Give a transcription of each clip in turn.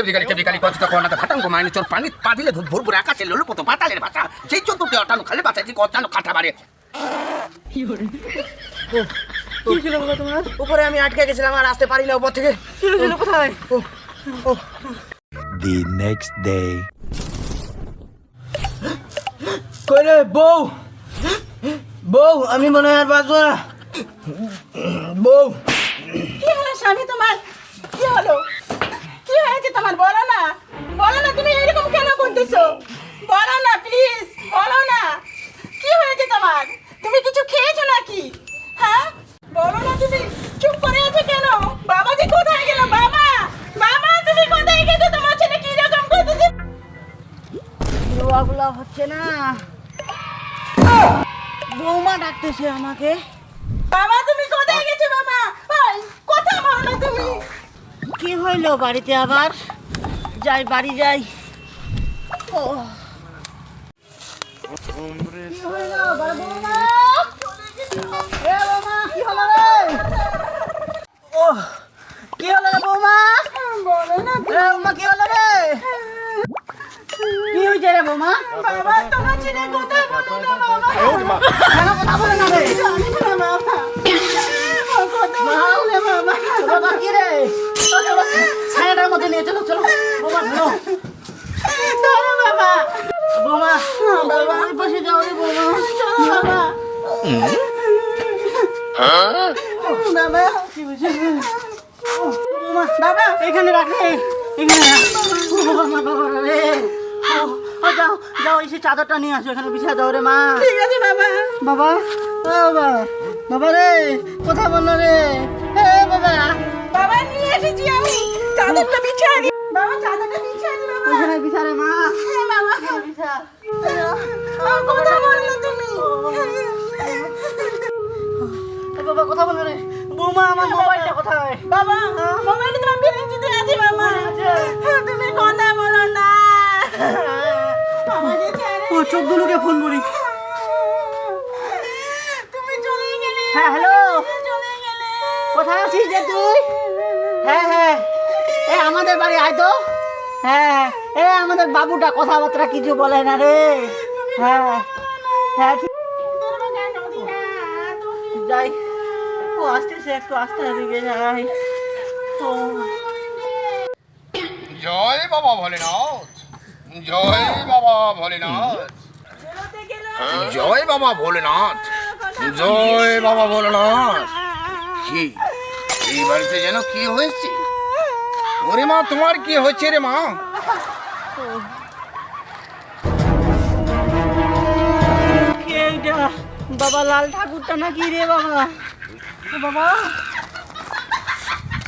তেবরিকালি কষ্ট করনা ভাটাঙ্গ মাইনে চোর পানি পা দিলে ভুরভুর আকাশে লোলো কত পাতালের ভাষা সেই চতুর্থ অটানো খালি বাঁচাচ্ছি কটানো কাটা বাড়ে কি ছিল বাবা তোমার? উপরে আমি আটকে গেছিলাম আর আসতে পারি না উপর থেকে। ছিল কোথায়? The next day. কইরে বউ বউ আমি মনে হয় আর বাঁচবো না। বউ কি হলো স্বামী তোমার? কি হলো? কি হয়েছে তোমার? বলো না, বলো না, তুমি এরকম কেন করতেছো? বলো না প্লিজ, বলো না, কি হয়েছে তোমার? তুমি কিছু খেয়েছো নাকি? হ্যাঁ বলো না, তুমি চুপ করে আছো কেন? বাবাজি কোথায় গেল? বাবা, বাবা তুমি কোথায় গেছো? তোমার ছেলে কি রকম করতেছে? দোয়াগুলা হচ্ছে না, বৌমা ডাকতেছে আমাকে। বাবা তুমি কোথায় গেছো? বাবা ভাই কথা বলো না তুমি। কি হইলো বাড়িতে আবার? যাই বাড়ি যাই। ও কি হইলো বৌমা? এ বৌমা কি হলো রে? ও কি হলো রে বৌমা? বলো না এ বৌমা কি হলো রে? কি হয়েছে রে বৌমা? বাবা, তোমার ছেলে কোথায়? বলো না বাবা। কেন কথা বলে না রে? জানি না বাবা। বাবা, বাবা, বাবা কি রে? চলো ছায়াটার মধ্যে নিয়ে চলো চলো বৌমা ধরো ধরো বাবা। বৌমা বাবা ওই পাশে যাও রে বৌমা চলো বাবা। বাবা কি হয়েছে বৌমা বাবা এখানে রাখে এখানে রাখ ও বাবা বাবা রে ও যাও যাও এসে চাদরটা নিয়ে আসো এখানে বিছায় দাও রে মা ঠিক আছে বাবা। বাবা ও বাবা বাবা রে কোথায় বললো রে এ বাবা বাবা নিয়ে এসেছি আমি। চাদরটা বিছিয়ে দি বাবা, চাদরটা বিছিয়ে দি বাবা। ওখানে বিছা রে মা হ্যাঁ বাবা। বিছা কথা বললো তুমি। বাবা কথা বলো রে বৌমা আমার মোবাইলটা কোথায় বাবা মোবাইলটা তোমার বেরিয়ে আছে বাবা। তুমি কথা বলো না। আমাকে ছেড়ে ও চোখ দুলুকে ফোন করি তুমি চলে গেলে। হ্যাঁ হ্যালো চলে গেলে। কোথায় আছিস রে তুই হ্যাঁ হ্যাঁ এ আমাদের বাড়ি আয় তো হ্যাঁ এ আমাদের বাবুটা কথাবার্তা কিছু বলে না রে হ্যাঁ হ্যাঁ ঠিক যাই ও আসতেছে একটু আস্তে দিকে যাই ও জয় বাবা ভোলেনাথ, জয় বাবা ভোলেনাথ, জয় বাবা ভোলেনাথ, জয় বাবা ভোলেনাথ। কি এই বাড়িতে যেন কি হয়েছে? ওরে মা তোমার কি হয়েছে রে মা? কে এইটা বাবা লাল ঠাকুরটা নাকি রে বাবা ও বাবা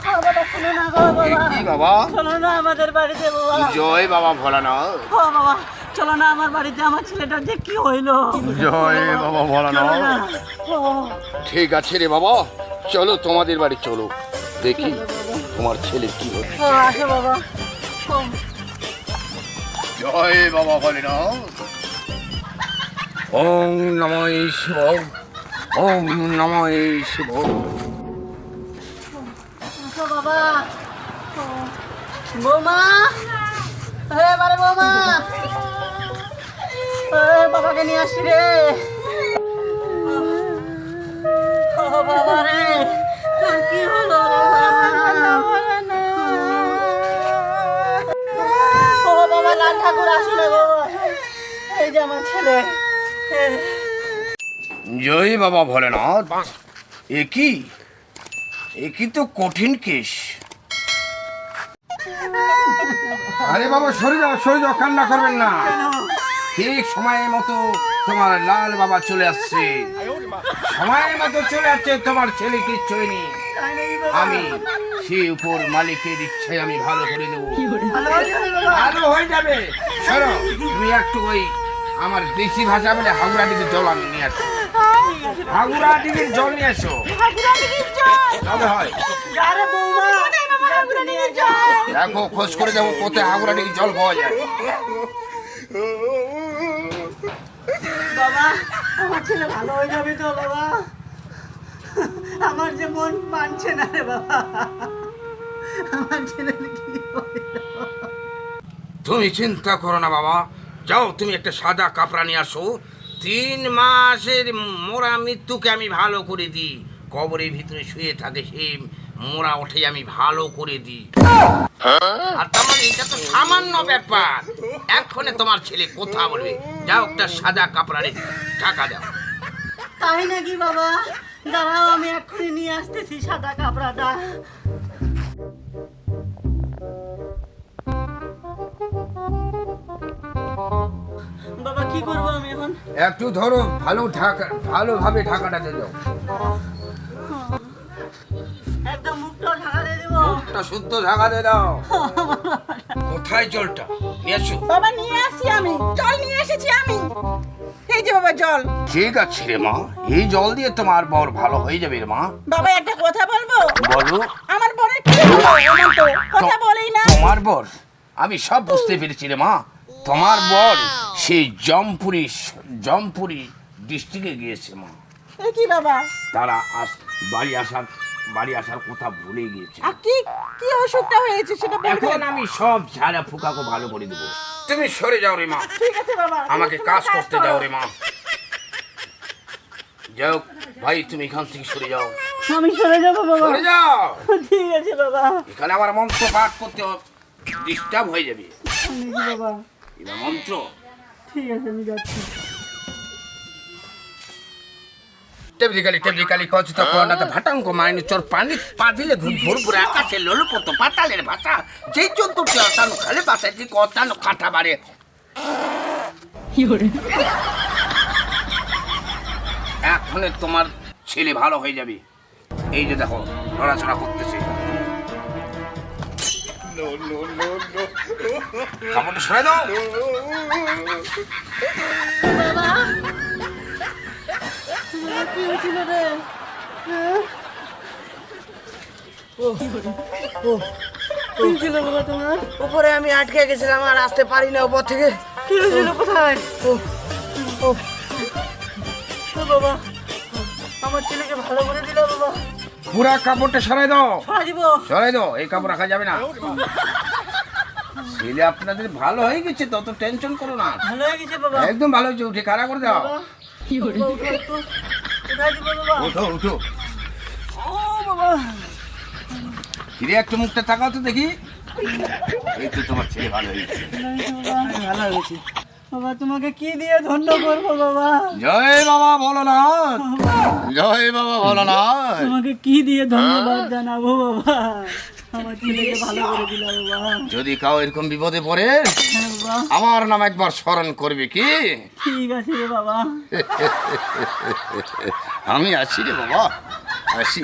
ও বাবা শোনো না গো এ বাবা কি বাবা? চলো না আমাদের বাড়িতে বাবা জয় বাবা ভোলানাথ, ও বাবা চলো না আমার বাড়িতে আমার ছেলেটার যে কি হইলো জয় বাবা চলো ভোলানাথ। না ও ঠিক আছে রে বাবা, চলো তোমাদের বাড়ি চলো, দেখি তোমার ছেলে কি হচ্ছে। ও আসো বাবা ও জয় বাবা ভোলেনাথ। ওম নমঃ শিবায়, ওম নমঃ শিবায়। আসো বাবা ও বৌমা হে বারে বৌমা বাবাকে নিয়ে আসছি রে ও বাবা রে কি হলো ও বাবা লাল ঠাকুর আসলে বাবা এই যে আমার ছেলে জয় বাবা ভোলেনাথ। এ কি তো কঠিন কেস। আরে বাবা সরে যাও, কান্না করবেন না। ঠিক সময় মতো তোমার লাল বাবা চলে আসছে, সময় মতো চলে আসছে। তোমার ছেলে কিচ্ছু হয়নি। আমি সেই উপর মালিকের ইচ্ছায় আমি ভালো করে দেবো, ভালো হয়ে যাবে। শোনো তুমি একটু ওই আমার দেশি ভাষা বলে হাগুড়া দিকে জল আমি নিয়ে আসো, হাগুড়া দিকে জল নিয়ে আসো, তবে হয়। আরে বৌমা নিয়ে যাও দেখো খোঁজ করে যাবো কোথায় হাগুড়া দিকে জল পাওয়া যায়। বাবা আমার ছেলে ভালো হয়ে যাবে তো বাবা আমার যে মন মানছে না রে বাবা আমার ছেলে কি হবে তুমি চিন্তা করো না বাবা, যাও তুমি একটা সাদা কাপড়া নিয়ে আসো। 3 মাসের মোরা মৃত্যুকে আমি ভালো করে দিই, কবরের ভিতরে শুয়ে থাকে সে মোরা ওঠে আমি ভালো করে দিই। আর তার মানে এটা তো সামান্য ব্যাপার, এক্ষণে তোমার ছেলে কথা বলবে। যাও একটা সাদা কাপড়ারে টাকা দাও। তাই নাকি বাবা? দাঁড়াও, আমি এক্ষুনি নিয়ে আসতেছি সাদা কাপড়াটা। বাবা কি করবো আমি এখন? একটু ধরো, ভালোভাবে ঢাকাটা দিয়ে দাও। একদম মুখটাও ঢাকা দিয়ে দেবো। মুখটা শুদ্ধ ঢাকা দিয়ে দাও। কোথায় জলটা নিয়ে আসো? বাবা নিয়ে আসি, আমি জল নিয়ে এসেছি আমি। এই যে বাবা জল। ঠিক আছে রে মা, এই জল দিয়ে তোমার বর ভালো হয়ে যাবে রে মা। বাবা একটা কথা বলবো? বলো। আমার বরের কি হলো? এমন তো কথা বলেই না। তোমার বর, আমি সব বুঝতে পেরেছি রে মা। তোমার বর সেই জমপুরি ডিস্ট্রিক্টে গিয়েছে মা। এ কি বাবা? তারা বাড়ি আসার কথা ভুলে গিয়েছে। আর কি কি অসুখটা হয়েছে সেটা বলবেন? এখন আমি সব ঝাড়া ফুকাকে ভালো করে দেবো। তুমি সরে যাও রে মা, ঠিক আছে বাবা, আমাকে তুমি কাজ তোমার করতে করো। দাও রে মা। যাও ভাই, তুমি এখান থেকে সরে যাও। আমি সরে যাবো বাবা। সরে যাও, ঠিক আছে বাবা। এখানে আমার মন্ত্র পাঠ করতে ডিস্টার্ব হয়ে যাবে। নাকি বাবা? এটা মন্ত্র। ঠিক আছে, আমি যাচ্ছি। টেবলিকালি কচিত করোনাতে ভাটাঙ্ক মাইনে চোর পানি পা দিলে ভুর ভুর আকাশে লোলপত পাতালের ভাষা যেই জন্তুটি অতানো খালে বাসায় ঠিক অতানো কাঁটা বাড়ে। এখনে তোমার ছেলে ভালো হয়ে যাবে। এই যে দেখো নড়াচড়া করতেছে। কাপড়টা সরাই দাও। বাবা কি হয়েছিল রে? কি ছিল বাবা তোমার? উপরে আমি আটকে গেছিলাম আর আসতে পারি না উপর থেকে। কি হয়েছিল? কোথায়? ও বাবা, আমার ছেলেকে ভালো করে দিল বাবা। পুরা কাপড়টা সরাই দাও। সরাই দিব। সরাই দাও, এই কাপড় রাখা যাবে না। ছেলে আপনাদের ভালো হয়ে গেছে, তত টেনশন করো না। ভালো হয়ে গেছে বাবা। একদম ভালো হয়েছে, উঠে খাড়া করে দাও। কোথায় দিব বাবা? উঠো উঠো। ও বাবা, ফিরে একটু মুখটা তাকাও তো দেখি। এই তো তোমার ছেলে ভালো হয়ে গেছে। ভালো হয়ে গেছি। বাবা তোমাকে কি দিয়ে ধন্য করবো বাবা? জয় বাবা বলো না, জয় বাবা বলো না। তোমাকে কি দিয়ে ধন্যবাদ জানাবো বাবা? আমার ছেলেকে ভালো করে দিলা বাবা। যদি কাউ এরকম বিপদে পড়ে হ্যাঁ বাবা, আমার নাম একবার স্মরণ করবে কি? ঠিক আছে রে বাবা। আমি আছি রে বাবা, আসি।